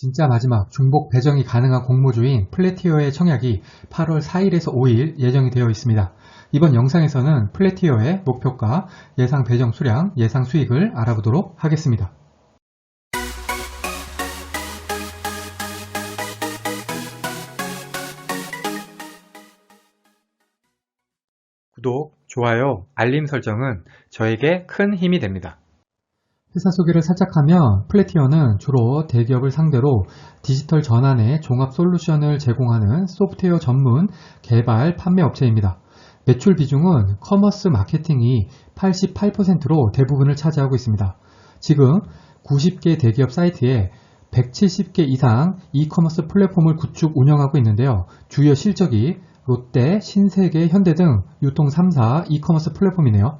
진짜 마지막 중복 배정이 가능한 공모주인 플래티어의 청약이 8월 4일에서 5일 예정이 되어 있습니다. 이번 영상에서는 플래티어의 목표가, 예상 배정 수량, 예상 수익을 알아보도록 하겠습니다. 구독, 좋아요, 알림 설정은 저에게 큰 힘이 됩니다. 회사 소개를 살짝 하면 플래티어는 주로 대기업을 상대로 디지털 전환의 종합 솔루션을 제공하는 소프트웨어 전문 개발 판매 업체입니다. 매출 비중은 커머스 마케팅이 88%로 대부분을 차지하고 있습니다. 지금 90개 대기업 사이트에 170개 이상 이커머스 플랫폼을 구축 운영하고 있는데요. 주요 실적이 롯데, 신세계, 현대 등 유통 3사 이커머스 플랫폼이네요.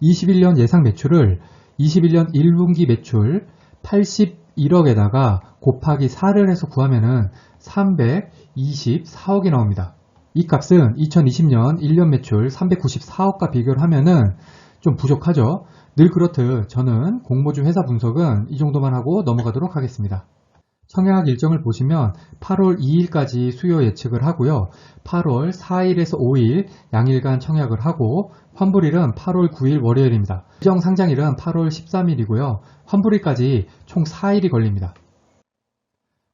21년 예상 매출을 21년 1분기 매출 81억에다가 곱하기 4를 해서 구하면은 324억이 나옵니다. 이 값은 2020년 1년 매출 394억과 비교를 하면은 좀 부족하죠. 늘 그렇듯 저는 공모주 회사 분석은 이 정도만 하고 넘어가도록 하겠습니다. 청약 일정을 보시면 8월 2일까지 수요 예측을 하고요. 8월 4일에서 5일 양일간 청약을 하고 환불일은 8월 9일 월요일입니다. 예정 상장일은 8월 13일이고요. 환불일까지 총 4일이 걸립니다.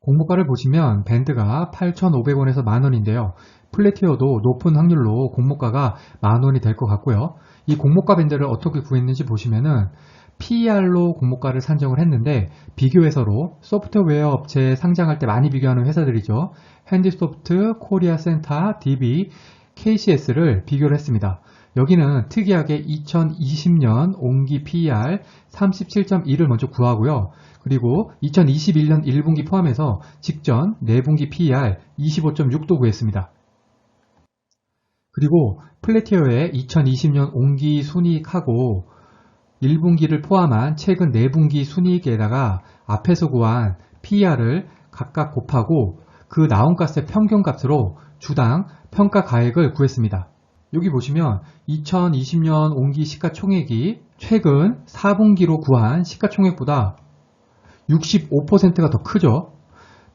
공모가를 보시면 밴드가 8,500원에서 만원인데요. 플래티어도 높은 확률로 공모가가 만원이 될 것 같고요. 이 공모가 밴드를 어떻게 구했는지 보시면은 PER로 공모가를 산정을 했는데 비교회사로 소프트웨어 업체에 상장할 때 많이 비교하는 회사들이죠. 핸디소프트, 코리아센터, DB, KCS를 비교를 했습니다. 여기는 특이하게 2020년 온기 PER 37.1을 먼저 구하고요. 그리고 2021년 1분기 포함해서 직전 4분기 PER 25.6도 구했습니다. 그리고 플래티어의 2020년 온기 순이익하고 1분기를 포함한 최근 4분기 순이익에다가 앞에서 구한 PER을 각각 곱하고 그 나온 값의 평균값으로 주당 평가 가액을 구했습니다. 여기 보시면 2020년 온기 시가총액이 최근 4분기로 구한 시가총액보다 65%가 더 크죠.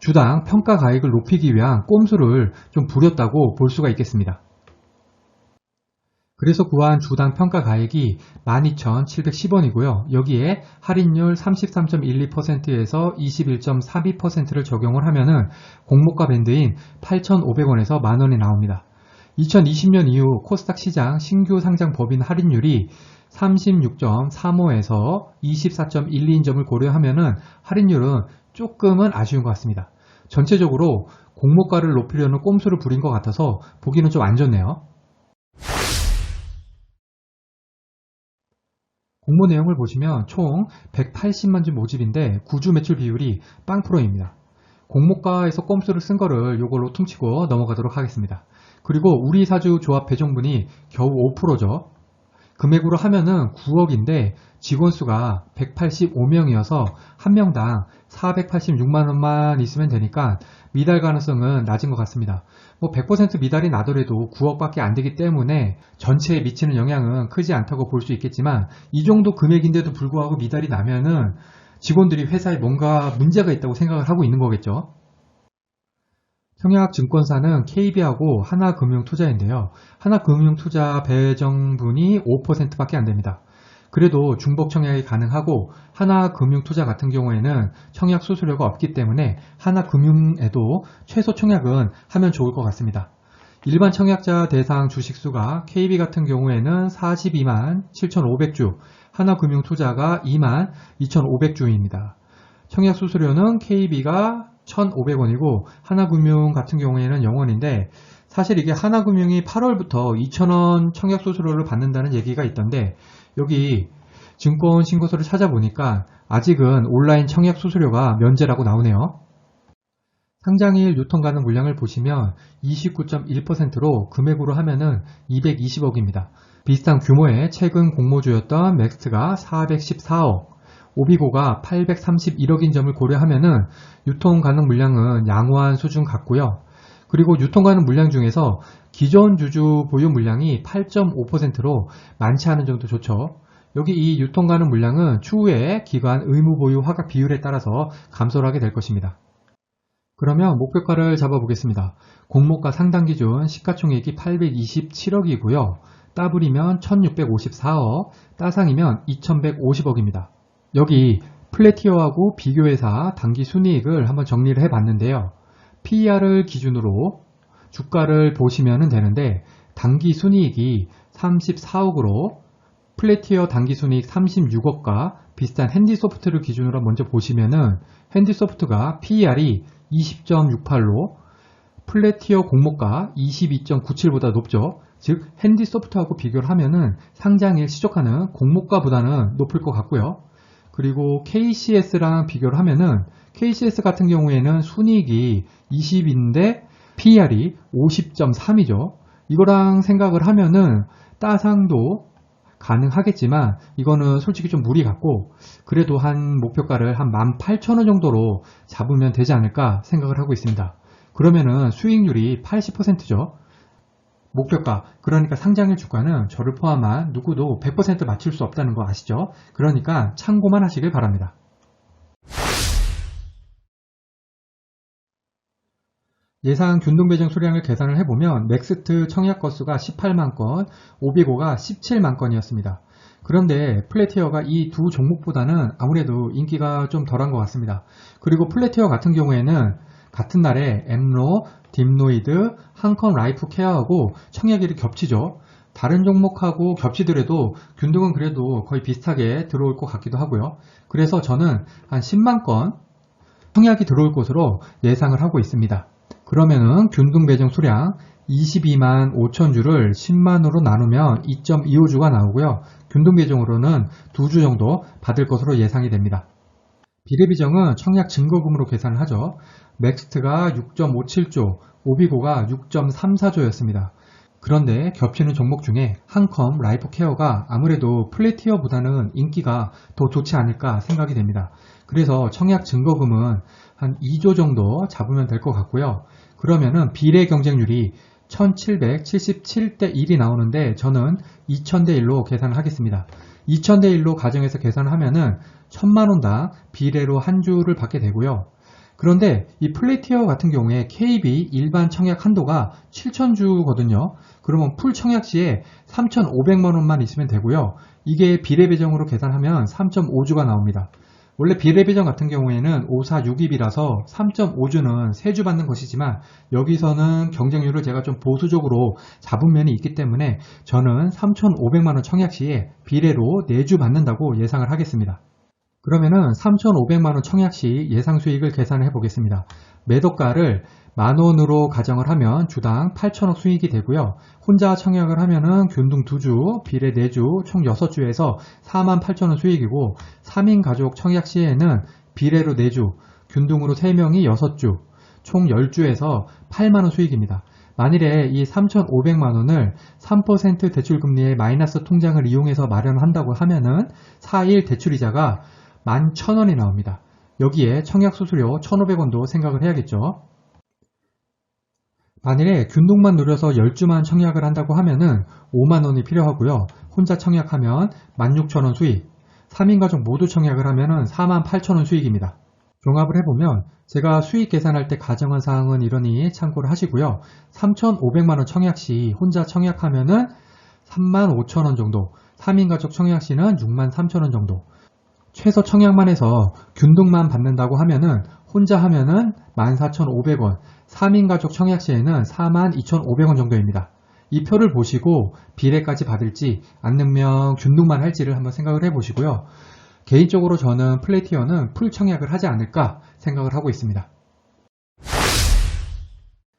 주당 평가 가액을 높이기 위한 꼼수를 좀 부렸다고 볼 수가 있겠습니다. 그래서 구한 주당 평가 가액이 12,710원이고요. 여기에 할인율 33.12%에서 21.42%를 적용을 하면은 공모가 밴드인 8,500원에서 만원이 나옵니다. 2020년 이후 코스닥 시장 신규 상장 법인 할인율이 36.35에서 24.12인 점을 고려하면은 할인율은 조금은 아쉬운 것 같습니다. 전체적으로 공모가를 높이려는 꼼수를 부린 것 같아서 보기는 좀 안 좋네요. 공모 내용을 보시면 총 180만 주 모집인데 구주 매출 비율이 0%입니다. 공모가에서 꼼수를 쓴 거를 요걸로 퉁치고 넘어가도록 하겠습니다. 그리고 우리 사주 조합 배정분이 겨우 5%죠. 금액으로 하면은 9억인데 직원 수가 185명이어서 한 명당 486만원만 있으면 되니까 미달 가능성은 낮은 것 같습니다. 100% 미달이 나더라도 9억밖에 안 되기 때문에 전체에 미치는 영향은 크지 않다고 볼 수 있겠지만 이 정도 금액인데도 불구하고 미달이 나면은 직원들이 회사에 뭔가 문제가 있다고 생각을 하고 있는 거겠죠. 청약 증권사는 KB하고 하나금융투자인데요. 하나금융투자 배정분이 5%밖에 안 됩니다. 그래도 중복 청약이 가능하고 하나금융투자 같은 경우에는 청약 수수료가 없기 때문에 하나금융에도 최소 청약은 하면 좋을 것 같습니다. 일반 청약자 대상 주식수가 KB 같은 경우에는 42만 7,500주, 하나금융투자가 2만 2,500주입니다. 청약 수수료는 KB가 1,500원이고 하나금융 같은 경우에는 0원인데 사실 이게 하나금융이 8월부터 2,000원 청약 수수료를 받는다는 얘기가 있던데 여기 증권 신고서를 찾아보니까 아직은 온라인 청약 수수료가 면제라고 나오네요. 상장일 유통 가능 물량을 보시면 29.1%로 금액으로 하면은 220억입니다. 비슷한 규모의 최근 공모주였던 맥스가 414억, 오비고가 831억인 점을 고려하면은 유통 가능 물량은 양호한 수준 같고요. 그리고 유통 가능 물량 중에서 기존 주주 보유 물량이 8.5%로 많지 않은 정도 좋죠. 여기 이 유통 가능 물량은 추후에 기관 의무 보유 화각 비율에 따라서 감소를 하게 될 것입니다. 그러면 목표가를 잡아보겠습니다. 공모가 상단 기준 시가총액이 827억이고요. 따블이면 1654억, 따상이면 2150억입니다. 여기 플래티어하고 비교회사 당기 순이익을 한번 정리를 해봤는데요. PER을 기준으로 주가를 보시면 되는데 당기 순이익이 34억으로 플래티어 당기 순이익 36억과 비슷한 핸디소프트를 기준으로 먼저 보시면은 핸디소프트가 PER이 20.68로 플래티어 공모가 22.97보다 높죠. 즉 핸디소프트하고 비교를 하면은 상장일 시족하는 공모가보다는 높을 것 같고요. 그리고 KCS랑 비교를 하면은 KCS 같은 경우에는 순이익이 20인데 PER이 50.3이죠. 이거랑 생각을 하면은 따상도 가능하겠지만 이거는 솔직히 좀 무리 같고 그래도 한 목표가를 한 18,000원 정도로 잡으면 되지 않을까 생각을 하고 있습니다. 그러면은 수익률이 80%죠. 목표가, 그러니까 상장일 주가는 저를 포함한 누구도 100% 맞출 수 없다는 거 아시죠? 그러니까 참고만 하시길 바랍니다. 예상 균등배정 수량을 계산을 해보면 넥스트 청약 건수가 18만 건, 오비고가 17만 건이었습니다. 그런데 플래티어가 이 두 종목보다는 아무래도 인기가 좀 덜한 것 같습니다. 그리고 플래티어 같은 경우에는 같은 날에 엠로, 딥노이드, 한컴 라이프 케어하고 청약일이 겹치죠. 다른 종목하고 겹치더라도 균등은 그래도 거의 비슷하게 들어올 것 같기도 하고요. 그래서 저는 한 10만 건 청약이 들어올 것으로 예상을 하고 있습니다. 그러면은 균등 배정 수량 22만 5천 주를 10만으로 나누면 2.25주가 나오고요. 균등 배정으로는 2주 정도 받을 것으로 예상이 됩니다. 비례비정은 청약 증거금으로 계산을 하죠. 넥스트가 6.57조, 오비고가 6.34조였습니다. 그런데 겹치는 종목 중에 한컴 라이프케어가 아무래도 플래티어보다는 인기가 더 좋지 않을까 생각이 됩니다. 그래서 청약 증거금은 한 2조 정도 잡으면 될 것 같고요. 그러면은 비례 경쟁률이 1777대 1이 나오는데 저는 2000대 1로 계산을 하겠습니다. 2000대 1로 가정해서 계산을 하면은 1000만원당 비례로 한 주를 받게 되고요. 그런데 이 플래티어 같은 경우에 KB 일반 청약 한도가 7000주거든요. 그러면 풀 청약 시에 3500만원만 있으면 되고요. 이게 비례 배정으로 계산하면 3.5주가 나옵니다. 원래 비례 배정 같은 경우에는 5, 4, 6입이라서 3.5주는 3주 받는 것이지만 여기서는 경쟁률을 제가 좀 보수적으로 잡은 면이 있기 때문에 저는 3,500만원 청약 시에 비례로 4주 받는다고 예상을 하겠습니다. 그러면은 3,500만원 청약 시 예상 수익을 계산해 보겠습니다. 매도가를 만원으로 가정을 하면 주당 8천억 수익이 되고요. 혼자 청약을 하면은 균등 2주, 비례 4주, 총 6주에서 4만 8천원 수익이고 3인 가족 청약 시에는 비례로 4주, 균등으로 3명이 6주, 총 10주에서 8만원 수익입니다. 만일에 이 3,500만원을 3% 대출금리의 마이너스 통장을 이용해서 마련한다고 하면은 4일 대출이자가 11,000원이 나옵니다. 여기에 청약 수수료 1,500원도 생각을 해야겠죠. 만일에 균등만 누려서 10주만 청약을 한다고 하면은 5만원이 필요하고요. 혼자 청약하면 16,000원 수익, 3인 가족 모두 청약을 하면은 48,000원 수익입니다. 종합을 해보면 제가 수익 계산할 때 가정한 사항은 이러니 참고를 하시고요. 3,500만원 청약 시 혼자 청약하면은 35,000원 정도, 3인 가족 청약 시는 63,000원 정도, 최소 청약만 해서 균등만 받는다고 하면은 혼자 하면은 14,500원, 3인 가족 청약 시에는 42,500원 정도입니다. 이 표를 보시고 비례까지 받을지 아니면 균등만 할지를 한번 생각을 해보시고요. 개인적으로 저는 플래티어는 풀 청약을 하지 않을까 생각을 하고 있습니다.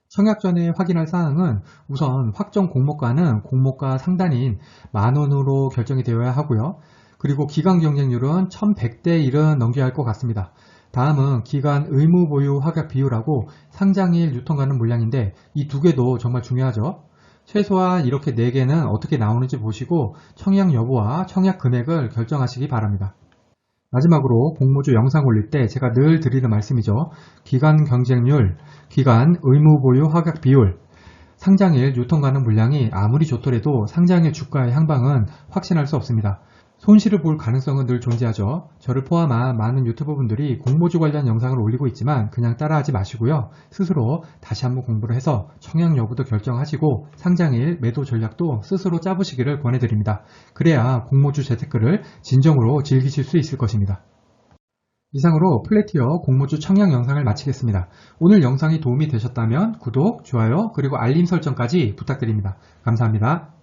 청약 전에 확인할 사항은 우선 확정 공모가는 공모가 상단인 만원으로 결정이 되어야 하고요. 그리고 기간 경쟁률은 1100대 1은 넘겨야 할 것 같습니다. 다음은 기간 의무 보유 확약 비율하고 상장일 유통가능 물량인데 이 두 개도 정말 중요하죠. 최소한 이렇게 4개는 어떻게 나오는지 보시고 청약 여부와 청약 금액을 결정하시기 바랍니다. 마지막으로 공모주 영상 올릴 때 제가 늘 드리는 말씀이죠. 기간 경쟁률, 기간 의무 보유 확약 비율, 상장일 유통 가능 물량이 아무리 좋더라도 상장일 주가의 향방은 확신할 수 없습니다. 손실을 볼 가능성은 늘 존재하죠. 저를 포함한 많은 유튜버분들이 공모주 관련 영상을 올리고 있지만 그냥 따라하지 마시고요. 스스로 다시 한번 공부를 해서 청약 여부도 결정하시고 상장일 매도 전략도 스스로 짜보시기를 권해드립니다. 그래야 공모주 재테크를 진정으로 즐기실 수 있을 것입니다. 이상으로 플래티어 공모주 청약 영상을 마치겠습니다. 오늘 영상이 도움이 되셨다면 구독, 좋아요, 그리고 알림 설정까지 부탁드립니다. 감사합니다.